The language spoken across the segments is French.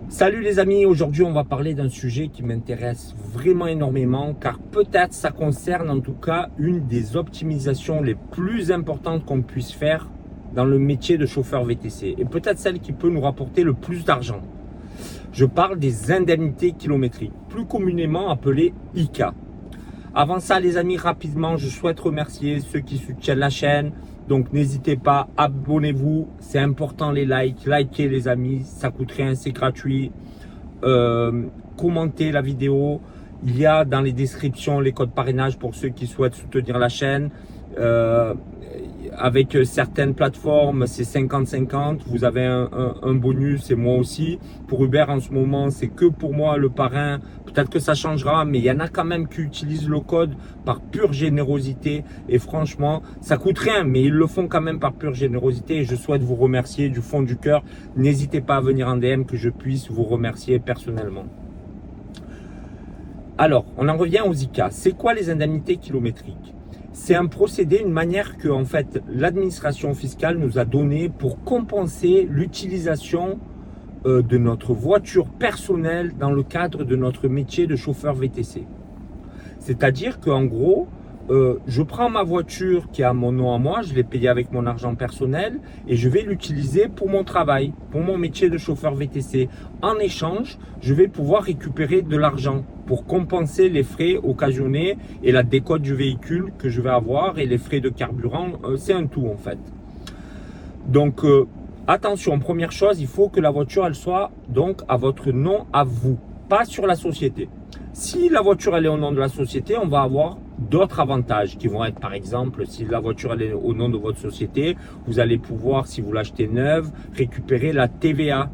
Salut les amis, aujourd'hui on va parler d'un sujet qui m'intéresse vraiment énormément car peut-être ça concerne en tout cas une des optimisations les plus importantes qu'on puisse faire dans le métier de chauffeur VTC et peut-être celle qui peut nous rapporter le plus d'argent. Je parle des indemnités kilométriques, plus communément appelées ICA. Avant ça les amis, rapidement je souhaite remercier ceux qui soutiennent la chaîne. Donc n'hésitez pas, abonnez-vous, c'est important les likes, likez les amis, ça coûte rien, c'est gratuit. Commentez la vidéo, il y a dans les descriptions les codes parrainage pour ceux qui souhaitent soutenir la chaîne. Avec certaines plateformes c'est 50-50, vous avez un bonus et moi aussi. Pour Uber en ce moment c'est que pour moi le parrain, peut-être que ça changera, mais il y en a quand même qui utilisent le code par pure générosité et franchement ça coûte rien, mais ils le font quand même par pure générosité et je souhaite vous remercier du fond du cœur. N'hésitez pas à venir en DM que je puisse vous remercier personnellement. Alors on en revient aux ICA. C'est quoi les indemnités kilométriques? C'est un procédé, une manière que en fait l'administration fiscale nous a donné pour compenser l'utilisation de notre voiture personnelle dans le cadre de notre métier de chauffeur VTC. C'est-à-dire qu'en gros, je prends ma voiture qui a mon nom à moi, je l'ai payée avec mon argent personnel et je vais l'utiliser pour mon travail, pour mon métier de chauffeur VTC. En échange, je vais pouvoir récupérer de l'argent pour compenser les frais occasionnés et la décote du véhicule que je vais avoir et les frais de carburant, c'est un tout en fait. Donc attention, première chose, il faut que la voiture elle soit donc à votre nom à vous, pas sur la société. Si la voiture elle est au nom de la société, on va avoir d'autres avantages qui vont être par exemple, si la voiture elle est au nom de votre société, vous allez pouvoir, si vous l'achetez neuve, récupérer la TVA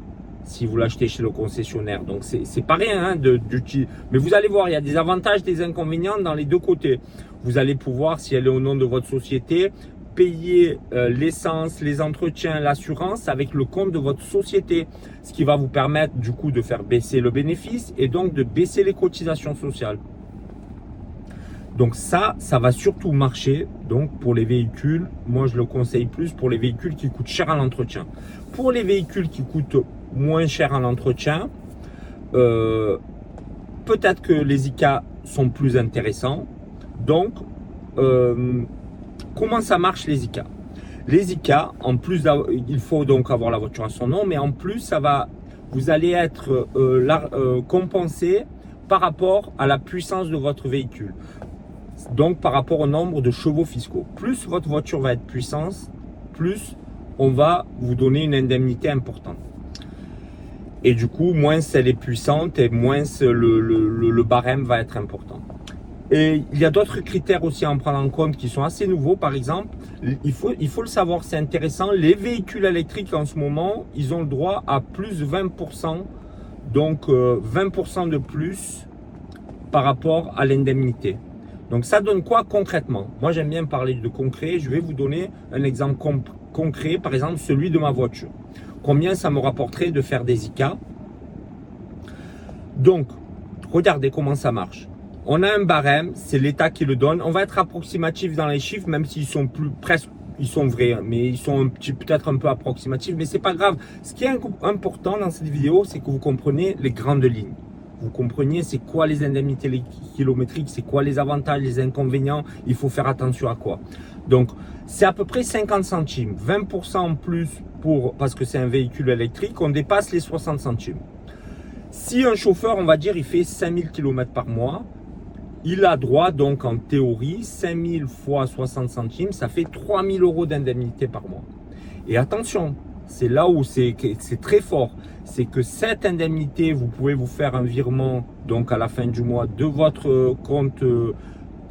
si vous l'achetez chez le concessionnaire. Donc c'est pas rien hein, mais vous allez voir, il y a des avantages, des inconvénients dans les deux côtés. Vous allez pouvoir, si elle est au nom de votre société, payer l'essence, les entretiens, l'assurance avec le compte de votre société, ce qui va vous permettre du coup de faire baisser le bénéfice et donc de baisser les cotisations sociales. Donc ça va surtout marcher donc pour les véhicules. Moi je le conseille plus pour les véhicules qui coûtent cher à l'entretien. Pour les véhicules qui coûtent moins cher à l'entretien, peut-être que les ICA sont plus intéressants. Donc comment ça marche les ICA? Les ICA, en plus, il faut donc avoir la voiture à son nom, mais en plus, vous allez être compensé par rapport à la puissance de votre véhicule. Donc, par rapport au nombre de chevaux fiscaux. Plus votre voiture va être puissante, plus on va vous donner une indemnité importante. Et du coup, moins elle est puissante et moins le barème va être important. Et il y a d'autres critères aussi à en prendre en compte qui sont assez nouveaux. Par exemple, il faut le savoir, c'est intéressant. Les véhicules électriques en ce moment, ils ont le droit à plus de 20%. Donc 20% de plus par rapport à l'indemnité. Donc ça donne quoi concrètement? Moi j'aime bien parler de concret. Je vais vous donner un exemple concret. Par exemple celui de ma voiture. Combien ça me rapporterait de faire des ICA? Donc regardez comment ça marche. On a un barème, c'est l'État qui le donne. On va être approximatif dans les chiffres, même s'ils sont ils sont vrais, mais ils sont peut-être un peu approximatifs, mais c'est pas grave. Ce qui est important dans cette vidéo, c'est que vous compreniez les grandes lignes. Vous compreniez c'est quoi les indemnités kilométriques, c'est quoi les avantages, les inconvénients, il faut faire attention à quoi. Donc, c'est à peu près 50 centimes, 20% en plus parce que c'est un véhicule électrique, on dépasse les 60 centimes. Si un chauffeur, on va dire, il fait 5000 km par mois, il a droit donc en théorie, 5000 fois 60 centimes, ça fait 3000 € d'indemnité par mois. Et attention, c'est là où c'est très fort, c'est que cette indemnité, vous pouvez vous faire un virement donc à la fin du mois de votre compte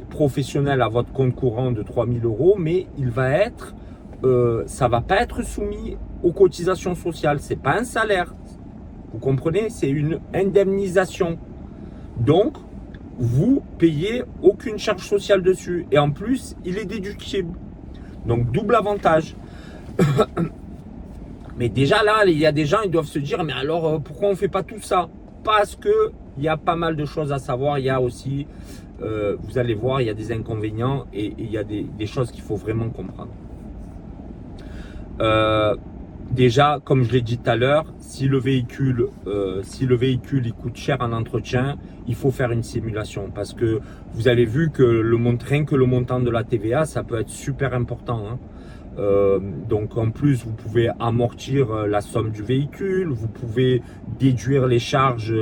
professionnel à votre compte courant de 3000 €, mais il va être, ça va pas être soumis aux cotisations sociales, c'est pas un salaire, vous comprenez, c'est une indemnisation. Donc vous payez aucune charge sociale dessus et en plus il est déductible, donc double avantage. Mais déjà là il y a des gens, ils doivent se dire mais alors pourquoi on fait pas tout ça? Parce que il y a pas mal de choses à savoir. Il y a aussi vous allez voir, il y a des inconvénients et il y a des choses qu'il faut vraiment comprendre. Déjà, comme je l'ai dit tout à l'heure, si le véhicule il coûte cher en entretien, il faut faire une simulation parce que vous avez vu que rien que le montant de la TVA, ça peut être super important, hein. Donc en plus, vous pouvez amortir la somme du véhicule, vous pouvez déduire les charges,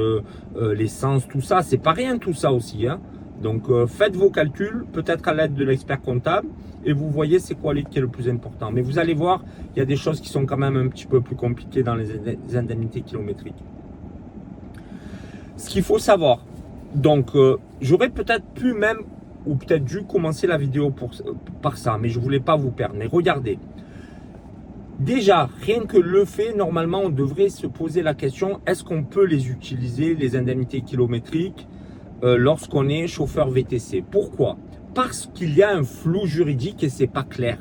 l'essence, tout ça. C'est pas rien tout ça aussi, hein. Donc faites vos calculs, peut-être à l'aide de l'expert comptable, et vous voyez c'est quoi qui est le plus important. Mais vous allez voir, il y a des choses qui sont quand même un petit peu plus compliquées dans les indemnités kilométriques. Ce qu'il faut savoir, donc j'aurais peut-être pu même, ou peut-être dû commencer la vidéo par ça, mais je voulais pas vous perdre. Mais regardez, déjà, rien que le fait, normalement, on devrait se poser la question, est-ce qu'on peut les utiliser, les indemnités kilométriques, lorsqu'on est chauffeur VTC? Pourquoi? Parce qu'il y a un flou juridique et c'est pas clair.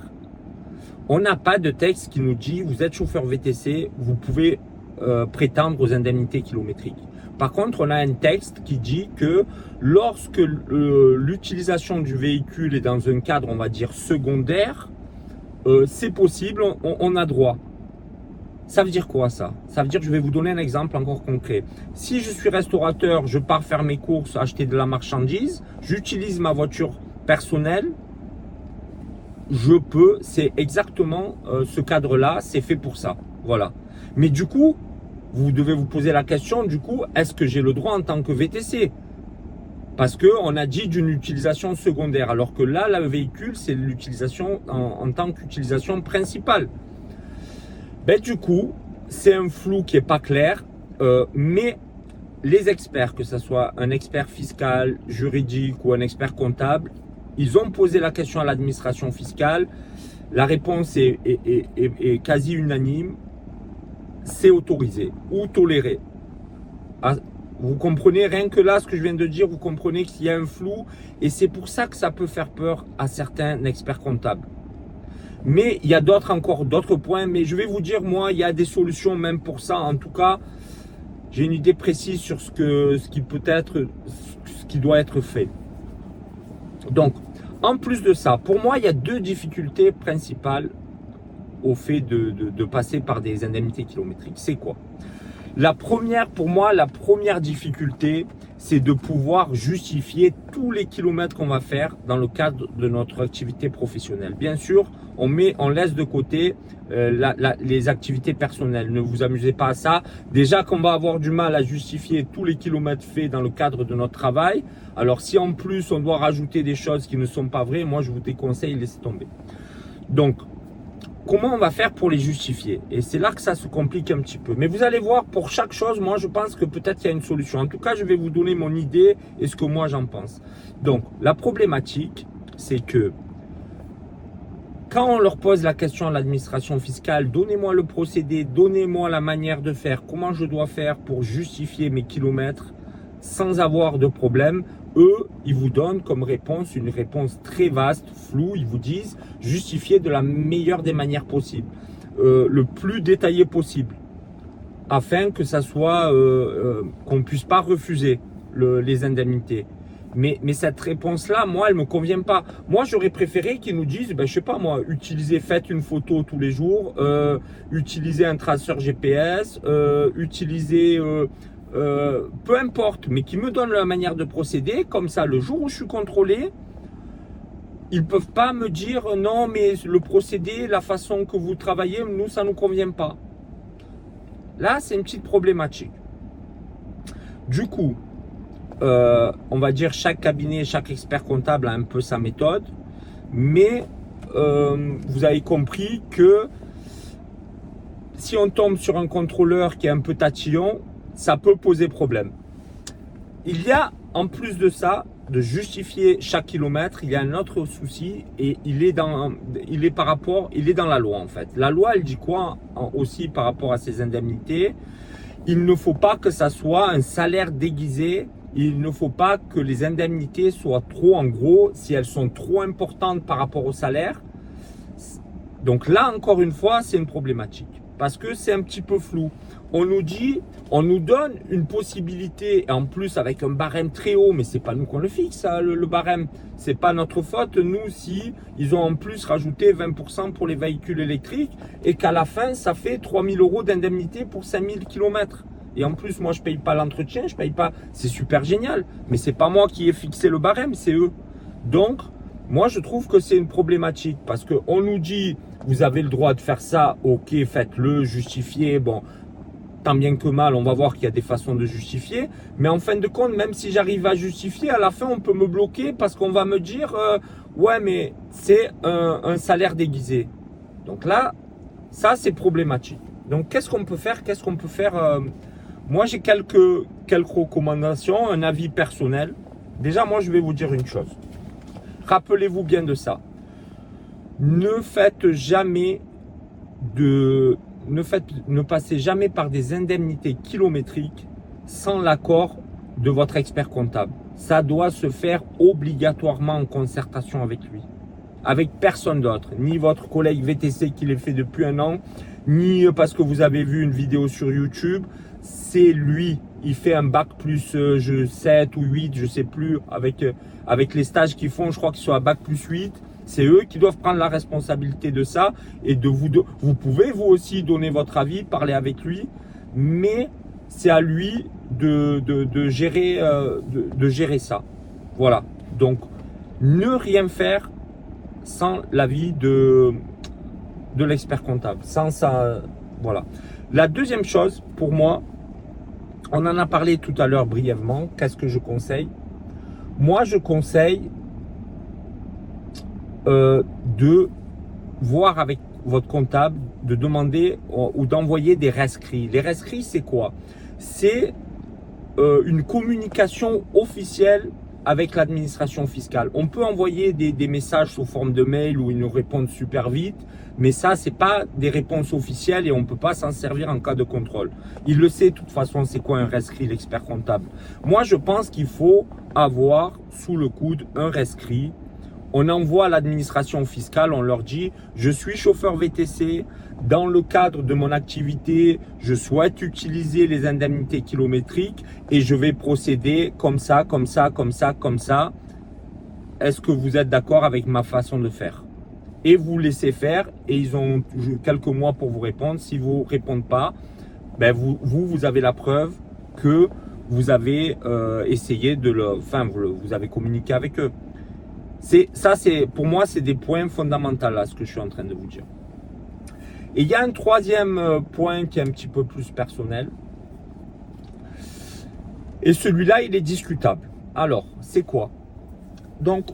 On n'a pas de texte qui nous dit, vous êtes chauffeur VTC, vous pouvez prétendre aux indemnités kilométriques. Par contre, on a un texte qui dit que lorsque l'utilisation du véhicule est dans un cadre, on va dire, secondaire, c'est possible, on a droit. Ça veut dire quoi ça? Ça veut dire, je vais vous donner un exemple encore concret. Si je suis restaurateur, je pars faire mes courses, acheter de la marchandise, j'utilise ma voiture personnelle, je peux, c'est exactement ce cadre-là, c'est fait pour ça. Voilà. Mais du coup, vous devez vous poser la question, du coup, est-ce que j'ai le droit en tant que VTC? Parce qu'on a dit d'une utilisation secondaire, alors que là, le véhicule, c'est l'utilisation en tant qu'utilisation principale. Ben, du coup, c'est un flou qui n'est pas clair, mais les experts, que ce soit un expert fiscal, juridique ou un expert comptable, ils ont posé la question à l'administration fiscale. La réponse est quasi unanime. C'est autorisé ou toléré. Ah, vous comprenez, rien que là, ce que je viens de dire, vous comprenez qu'il y a un flou et c'est pour ça que ça peut faire peur à certains experts comptables. Mais il y a encore d'autres points, mais je vais vous dire, moi, il y a des solutions même pour ça. En tout cas, j'ai une idée précise sur ce qui doit être fait. Donc, en plus de ça, pour moi, il y a deux difficultés principales au fait de passer par des indemnités kilométriques. C'est quoi? La première, pour moi, la première difficulté, c'est de pouvoir justifier tous les kilomètres qu'on va faire dans le cadre de notre activité professionnelle. Bien sûr, on laisse de côté les activités personnelles. Ne vous amusez pas à ça. Déjà qu'on va avoir du mal à justifier tous les kilomètres faits dans le cadre de notre travail. Alors si en plus on doit rajouter des choses qui ne sont pas vraies, moi je vous déconseille, laissez tomber. Donc, comment on va faire pour les justifier? Et c'est là que ça se complique un petit peu. Mais vous allez voir, pour chaque chose, moi je pense que peut-être qu'il y a une solution. En tout cas, je vais vous donner mon idée et ce que moi j'en pense. Donc, la problématique, c'est que quand on leur pose la question à l'administration fiscale, donnez-moi le procédé, donnez-moi la manière de faire, comment je dois faire pour justifier mes kilomètres sans avoir de problème, eux, ils vous donnent comme réponse une réponse très vaste, floue. Ils vous disent justifier de la meilleure des manières possibles, le plus détaillé possible, afin que ça soit qu'on ne puisse pas refuser les indemnités. Mais cette réponse-là, moi, elle me convient pas. Moi, j'aurais préféré qu'ils nous disent, ben, je sais pas moi, faites une photo tous les jours, utilisez un traceur GPS, utilisez peu importe, mais qui me donnent la manière de procéder, comme ça, le jour où je suis contrôlé, ils peuvent pas me dire non, mais le procédé, la façon que vous travaillez, nous, ça nous convient pas. Là, c'est une petite problématique. Du coup, on va dire chaque cabinet, chaque expert comptable a un peu sa méthode, mais vous avez compris que si on tombe sur un contrôleur qui est un peu tatillon, ça peut poser problème. Il y a, en plus de ça, de justifier chaque kilomètre, il y a un autre souci et il est dans la loi en fait. La loi, elle dit quoi aussi par rapport à ces indemnités? Il ne faut pas que ça soit un salaire déguisé. Il ne faut pas que les indemnités soient trop, en gros, si elles sont trop importantes par rapport au salaire. Donc là, encore une fois, c'est une problématique. parce que c'est un petit peu flou. On nous dit, on nous donne une possibilité, en plus avec un barème très haut, mais c'est pas nous qu'on le fixe, ça, le barème. C'est pas notre faute, nous, si ils ont en plus rajouté 20% pour les véhicules électriques et qu'à la fin, ça fait 3 000 € d'indemnité pour 5 000 km. Et en plus, moi, je paye pas l'entretien, je paye pas. C'est super génial, mais c'est pas moi qui ai fixé le barème, c'est eux. Donc, moi, je trouve que c'est une problématique parce que on nous dit, vous avez le droit de faire ça, ok, faites-le, justifiez, bon. Tant bien que mal, on va voir qu'il y a des façons de justifier. Mais en fin de compte, même si j'arrive à justifier, à la fin, on peut me bloquer parce qu'on va me dire ouais, mais c'est un salaire déguisé. Donc là, ça, c'est problématique. Donc, qu'est-ce qu'on peut faire? Moi, j'ai quelques recommandations, un avis personnel. Déjà, moi, je vais vous dire une chose. Rappelez-vous bien de ça. Ne passez jamais par des indemnités kilométriques sans l'accord de votre expert comptable. Ça doit se faire obligatoirement en concertation avec lui. Avec personne d'autre. Ni votre collègue VTC qui l'ait fait depuis 1 an, ni parce que vous avez vu une vidéo sur YouTube. C'est lui. Il fait un bac plus 7 ou 8, je sais plus, avec les stages qu'ils font, je crois qu'ils sont à bac plus 8. C'est eux qui doivent prendre la responsabilité de ça et vous pouvez vous aussi donner votre avis, parler avec lui, mais c'est à lui de gérer ça. Voilà. Donc, ne rien faire sans l'avis de l'expert comptable. Sans ça, voilà. La deuxième chose, pour moi, on en a parlé tout à l'heure brièvement. Qu'est-ce que je conseille? Moi, je conseille de voir avec votre comptable, de demander ou d'envoyer des rescrits. Les rescrits, c'est quoi? C'est une communication officielle avec l'administration fiscale. On peut envoyer des messages sous forme de mail où ils nous répondent super vite, mais ça, c'est pas des réponses officielles et on peut pas s'en servir en cas de contrôle. Il le sait de toute façon, c'est quoi un rescrit, l'expert comptable. Moi, je pense qu'il faut avoir sous le coude un rescrit. On envoie à l'administration fiscale, on leur dit « Je suis chauffeur VTC, dans le cadre de mon activité, je souhaite utiliser les indemnités kilométriques et je vais procéder comme ça, comme ça, comme ça, comme ça. Est-ce que vous êtes d'accord avec ma façon de faire ?» Et vous laissez faire et ils ont quelques mois pour vous répondre. Si vous ne répondez pas, ben vous avez la preuve que vous avez essayé vous avez communiqué avec eux. Pour moi, c'est des points fondamentaux là, ce que je suis en train de vous dire. Et il y a un troisième point qui est un petit peu plus personnel. Et celui-là, il est discutable. Alors, c'est quoi? Donc,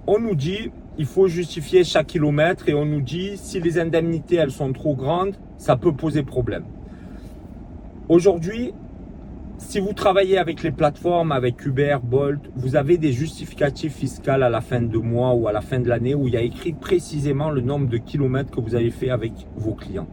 on nous dit, il faut justifier chaque kilomètre et on nous dit, si les indemnités, elles sont trop grandes, ça peut poser problème. Aujourd'hui, si vous travaillez avec les plateformes, avec Uber, Bolt, vous avez des justificatifs fiscaux à la fin de mois ou à la fin de l'année où il y a écrit précisément le nombre de kilomètres que vous avez fait avec vos clients.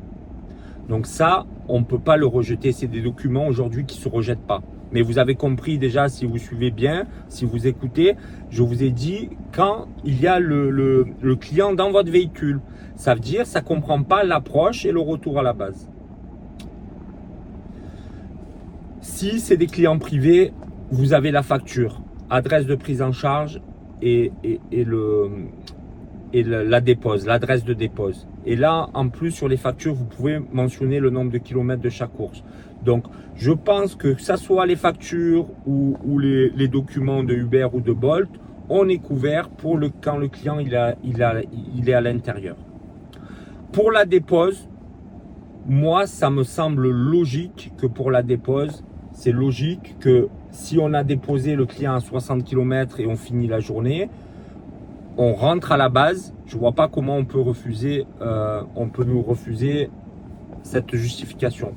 Donc ça, on ne peut pas le rejeter. C'est des documents aujourd'hui qui ne se rejettent pas. Mais vous avez compris déjà, si vous suivez bien, si vous écoutez, je vous ai dit quand il y a le client dans votre véhicule. Ça veut dire ça ne comprend pas l'approche et le retour à la base. Si c'est des clients privés, vous avez la facture, adresse de prise en charge et la dépose, l'adresse de dépose. Et là, en plus, sur les factures, vous pouvez mentionner le nombre de kilomètres de chaque course. Donc, je pense que ça soit les factures ou les documents de Uber ou de Bolt, on est couvert quand le client il est à l'intérieur. Pour la dépose, moi, ça me semble logique que pour la dépose, c'est logique que si on a déposé le client à 60 km et on finit la journée, on rentre à la base. Je ne vois pas comment on peut nous refuser cette justification.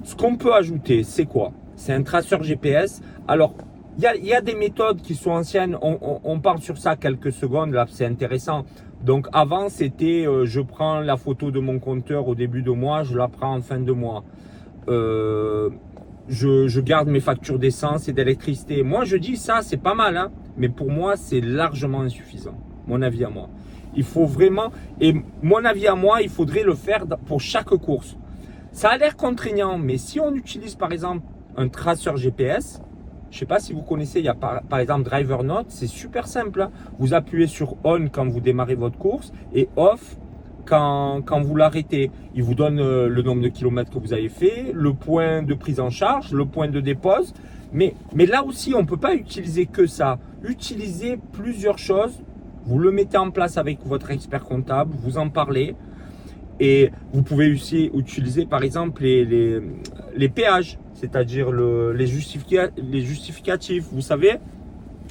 Ce qu'on peut ajouter, c'est quoi? C'est un traceur GPS. Alors, il y a des méthodes qui sont anciennes. On parle sur ça quelques secondes. Là, c'est intéressant. Donc, avant, c'était je prends la photo de mon compteur au début de mois, je la prends en fin de mois. Je garde mes factures d'essence et d'électricité. Moi, je dis ça, c'est pas mal, hein, mais pour moi, c'est largement insuffisant. Mon avis à moi. Il faut vraiment, et mon avis à moi, il faudrait le faire pour chaque course. Ça a l'air contraignant, mais si on utilise par exemple un traceur GPS, je ne sais pas si vous connaissez, il y a par exemple Driver Note, c'est super simple. Hein. Vous appuyez sur On quand vous démarrez votre course et Off quand vous l'arrêtez. Il vous donne le nombre de kilomètres que vous avez fait, le point de prise en charge, le point de dépose. Mais là aussi, on ne peut pas utiliser que ça. Utilisez plusieurs choses. Vous le mettez en place avec votre expert comptable, vous en parlez. Et vous pouvez aussi utiliser par exemple les péages, c'est-à-dire les justificatifs. Vous savez,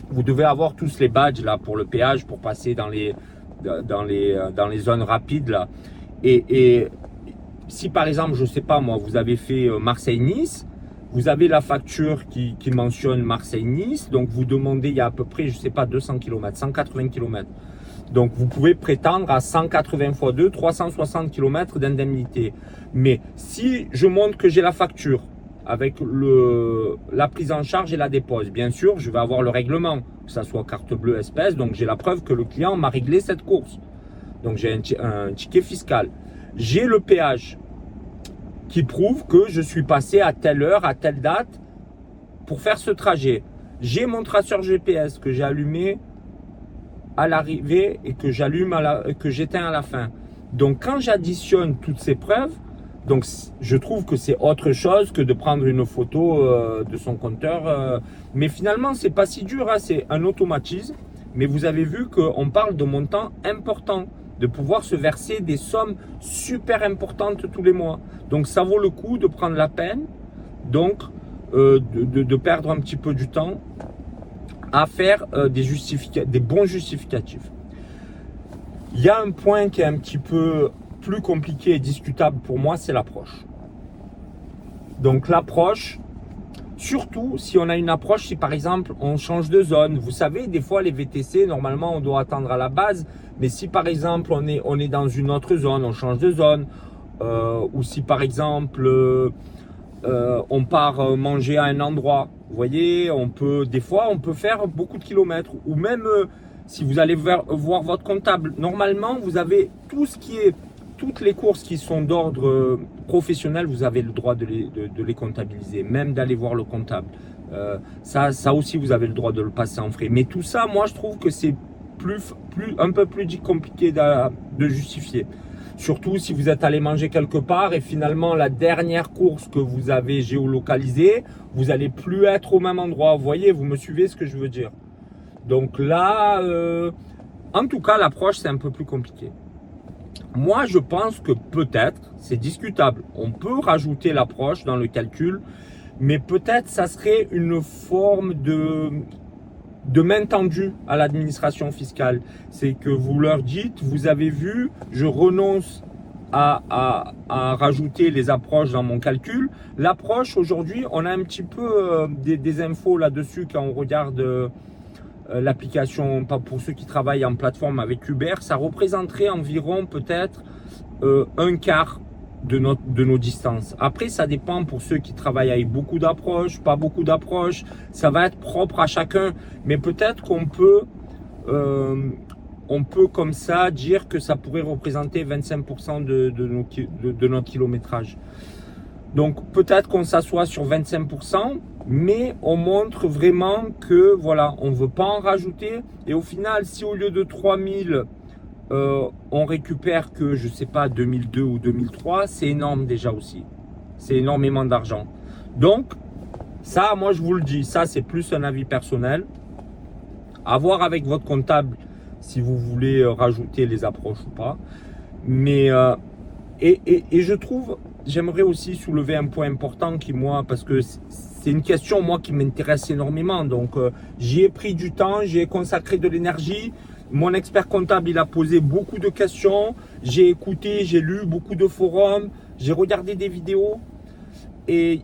vous devez avoir tous les badges là pour le péage, pour passer dans les zones rapides là. Et si par exemple, je sais pas moi, vous avez fait Marseille-Nice, vous avez la facture qui mentionne Marseille-Nice, donc vous demandez, il y a à peu près, je sais pas, 200 km, 180 km. Donc vous pouvez prétendre à 180 x 2, 360 km d'indemnité. Mais si je montre que j'ai la facture avec la prise en charge et la dépose, bien sûr, je vais avoir le règlement, que ça soit carte bleue, espèce, donc j'ai la preuve que le client m'a réglé cette course. Donc j'ai un ticket fiscal. J'ai le péage qui prouve que je suis passé à telle heure, à telle date pour faire ce trajet. J'ai mon traceur GPS que j'ai allumé à l'arrivée et que j'éteins à la fin. Donc quand j'additionne toutes ces preuves, donc je trouve que c'est autre chose que de prendre une photo de son compteur. Mais finalement, c'est pas si dur, hein, c'est un automatisme. Mais vous avez vu qu'on parle de montants importants, de pouvoir se verser des sommes super importantes tous les mois. Donc ça vaut le coup de prendre la peine, donc de perdre un petit peu du temps à faire des bons justificatifs. Il y a un point qui est un petit peu plus compliqué et discutable pour moi, c'est l'approche. Donc l'approche, surtout si on a une approche, si par exemple on change de zone. Vous savez, des fois les VTC, normalement on doit attendre à la base, mais si par exemple on est dans une autre zone, on change de zone, ou si par exemple on part manger à un endroit, vous voyez, des fois on peut faire beaucoup de kilomètres, ou même si vous allez voir votre comptable, normalement vous avez toutes les courses qui sont d'ordre professionnel, vous avez le droit de les comptabiliser, même d'aller voir le comptable. Ça aussi vous avez le droit de le passer en frais. Mais tout ça, moi je trouve que c'est un peu plus compliqué de justifier. Surtout si vous êtes allé manger quelque part et finalement la dernière course que vous avez géolocalisée, vous n'allez plus être au même endroit. Vous voyez, vous me suivez ce que je veux dire. Donc là, en tout cas, l'approche c'est un peu plus compliqué. Moi, je pense que peut-être, c'est discutable, on peut rajouter l'approche dans le calcul, mais peut-être ça serait une forme de main tendue à l'administration fiscale. C'est que vous leur dites, vous avez vu, je renonce à rajouter les approches dans mon calcul. L'approche, aujourd'hui, on a un petit peu des infos là-dessus quand on regarde l'application, pour ceux qui travaillent en plateforme avec Uber, ça représenterait environ peut-être un quart de nos distances. Après, ça dépend pour ceux qui travaillent avec beaucoup d'approches, pas beaucoup d'approches, ça va être propre à chacun, mais peut-être qu'on peut comme ça dire que ça pourrait représenter 25% de notre kilométrage. Donc peut-être qu'on s'assoit sur 25%, mais on montre vraiment que voilà, on ne veut pas en rajouter. Et au final, si au lieu de 3000, on récupère que, je ne sais pas, 2002 ou 2003, c'est énorme déjà aussi. C'est énormément d'argent. Donc, ça, moi je vous le dis, ça c'est plus un avis personnel. À voir avec votre comptable si vous voulez rajouter les approches ou pas. Mais, et je trouve... J'aimerais aussi soulever un point important parce que c'est une question, moi, qui m'intéresse énormément. Donc, j'y ai pris du temps, j'y ai consacré de l'énergie. Mon expert comptable, il a posé beaucoup de questions. J'ai écouté, j'ai lu beaucoup de forums, j'ai regardé des vidéos. Et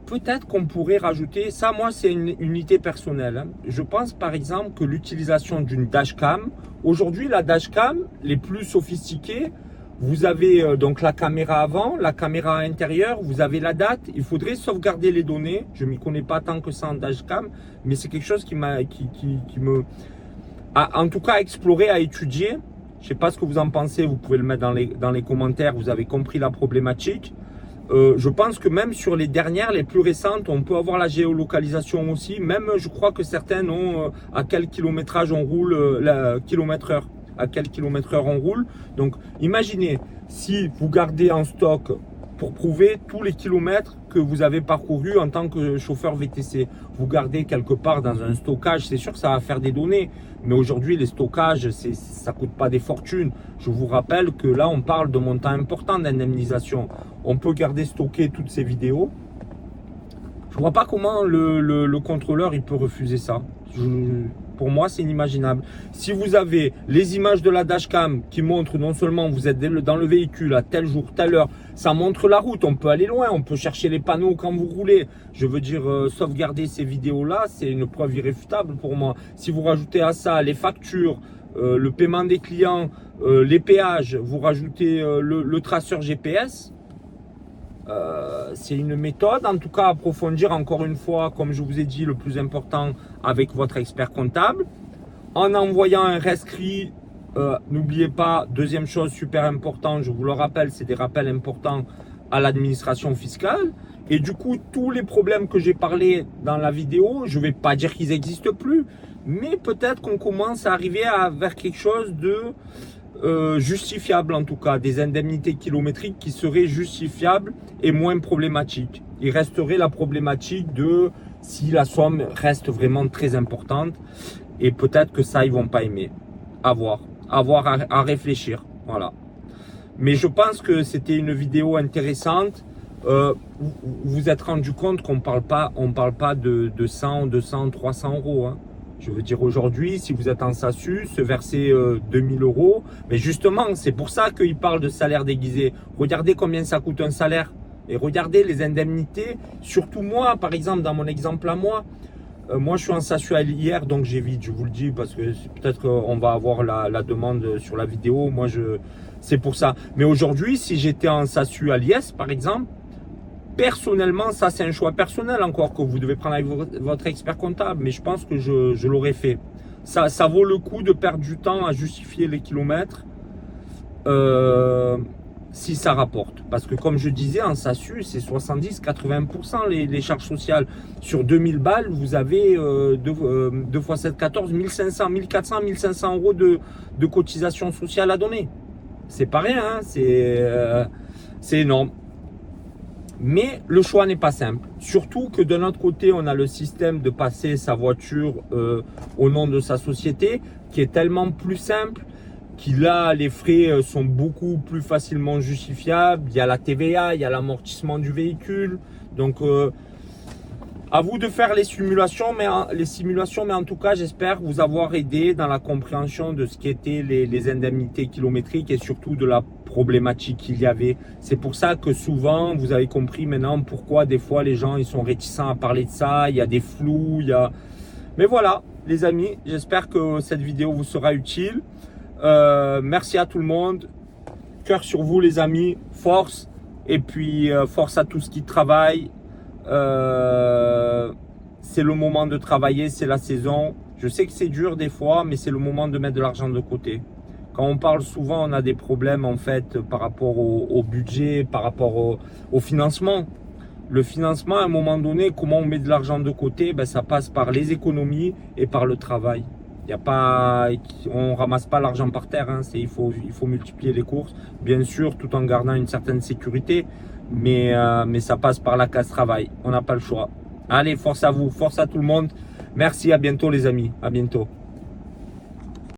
peut-être qu'on pourrait rajouter, ça, moi, c'est une unité personnelle. Hein. Je pense, par exemple, que l'utilisation d'une dashcam, aujourd'hui, la dashcam, les plus sophistiquées, vous avez donc la caméra avant, la caméra intérieure, vous avez la date. Il faudrait sauvegarder les données. Je ne m'y connais pas tant que ça en dashcam, mais c'est quelque chose qui me a en tout cas exploré, à étudier. Je ne sais pas ce que vous en pensez, vous pouvez le mettre dans les commentaires, vous avez compris la problématique. Je pense que même sur les dernières, les plus récentes, on peut avoir la géolocalisation aussi. Même, je crois que certaines ont à quel kilométrage on roule, kilomètre heure, à quel kilomètre heure on roule. Donc, imaginez si vous gardez en stock pour prouver tous les kilomètres que vous avez parcourus en tant que chauffeur VTC. Vous gardez quelque part dans un stockage, c'est sûr que ça va faire des données. Mais aujourd'hui, les stockages, ça coûte pas des fortunes. Je vous rappelle que là, on parle de montants importants d'indemnisation. On peut garder stocké toutes ces vidéos. Je vois pas comment le contrôleur il peut refuser ça. Pour moi, c'est inimaginable. Si vous avez les images de la dashcam qui montrent non seulement vous êtes dans le véhicule à tel jour, telle heure, ça montre la route, on peut aller loin, on peut chercher les panneaux quand vous roulez. Je veux dire, sauvegarder ces vidéos-là, c'est une preuve irréfutable pour moi. Si vous rajoutez à ça les factures, le paiement des clients, les péages, vous rajoutez le traceur GPS, c'est une méthode, en tout cas à approfondir encore une fois, comme je vous ai dit, le plus important avec votre expert comptable. En envoyant un rescrit, n'oubliez pas, deuxième chose super importante, je vous le rappelle, c'est des rappels importants à l'administration fiscale. Et du coup, tous les problèmes que j'ai parlé dans la vidéo, je ne vais pas dire qu'ils n'existent plus, mais peut-être qu'on commence à arriver vers quelque chose de justifiable, en tout cas, des indemnités kilométriques qui seraient justifiables et moins problématiques. Il resterait la problématique de si la somme reste vraiment très importante, et peut-être que ça, ils vont pas aimer. À voir à réfléchir. Voilà. Mais je pense que c'était une vidéo intéressante. Vous vous êtes rendu compte qu'on parle pas de 100, 200, 300 euros. Hein. Je veux dire, aujourd'hui, si vous êtes en SASU, se verser 2000 euros. Mais justement, c'est pour ça qu'ils parlent de salaire déguisé. Regardez combien ça coûte un salaire. Et regardez les indemnités. Surtout moi, par exemple, dans mon exemple à moi. Moi, je suis en SASU hier, donc j'évite, je vous le dis, parce que peut-être qu'on va avoir la demande sur la vidéo. Moi, c'est pour ça. Mais aujourd'hui, si j'étais en SASU à l'IS, par exemple, personnellement, ça c'est un choix personnel encore que vous devez prendre avec votre expert comptable, mais je pense que je l'aurais fait. Ça vaut le coup de perdre du temps à justifier les kilomètres si ça rapporte. Parce que comme je disais, en SASU, c'est 70-80% les charges sociales. Sur 2000 balles, vous avez 2 fois 7, 14, 1500, 1400, 1500 euros de cotisation sociale à donner. C'est pas rien, hein, c'est énorme. Mais le choix n'est pas simple. Surtout que de notre côté, on a le système de passer sa voiture au nom de sa société qui est tellement plus simple, qu'il là, les frais sont beaucoup plus facilement justifiables. Il y a la TVA, il y a l'amortissement du véhicule. Donc, à vous de faire les simulations, mais en tout cas, j'espère vous avoir aidé dans la compréhension de ce qu'étaient les indemnités kilométriques et surtout de la problématique qu'il y avait. C'est pour ça que souvent, vous avez compris maintenant pourquoi des fois les gens ils sont réticents à parler de ça. Il y a des flous, Mais voilà, les amis, j'espère que cette vidéo vous sera utile. Merci à tout le monde. Cœur sur vous, les amis. Force. Et puis, force à tous qui travaillent. C'est le moment de travailler, c'est la saison. Je sais que c'est dur des fois, mais c'est le moment de mettre de l'argent de côté. Quand on parle souvent, on a des problèmes en fait par rapport au budget, par rapport au financement. Le financement, à un moment donné, comment on met de l'argent de côté, ben, ça passe par les économies et par le travail. Il y a pas, on ramasse pas l'argent par terre. Hein, il faut multiplier les courses, bien sûr, tout en gardant une certaine sécurité. Mais ça passe par la case travail. On n'a pas le choix. Allez, force à vous, force à tout le monde. Merci, à bientôt les amis. À bientôt.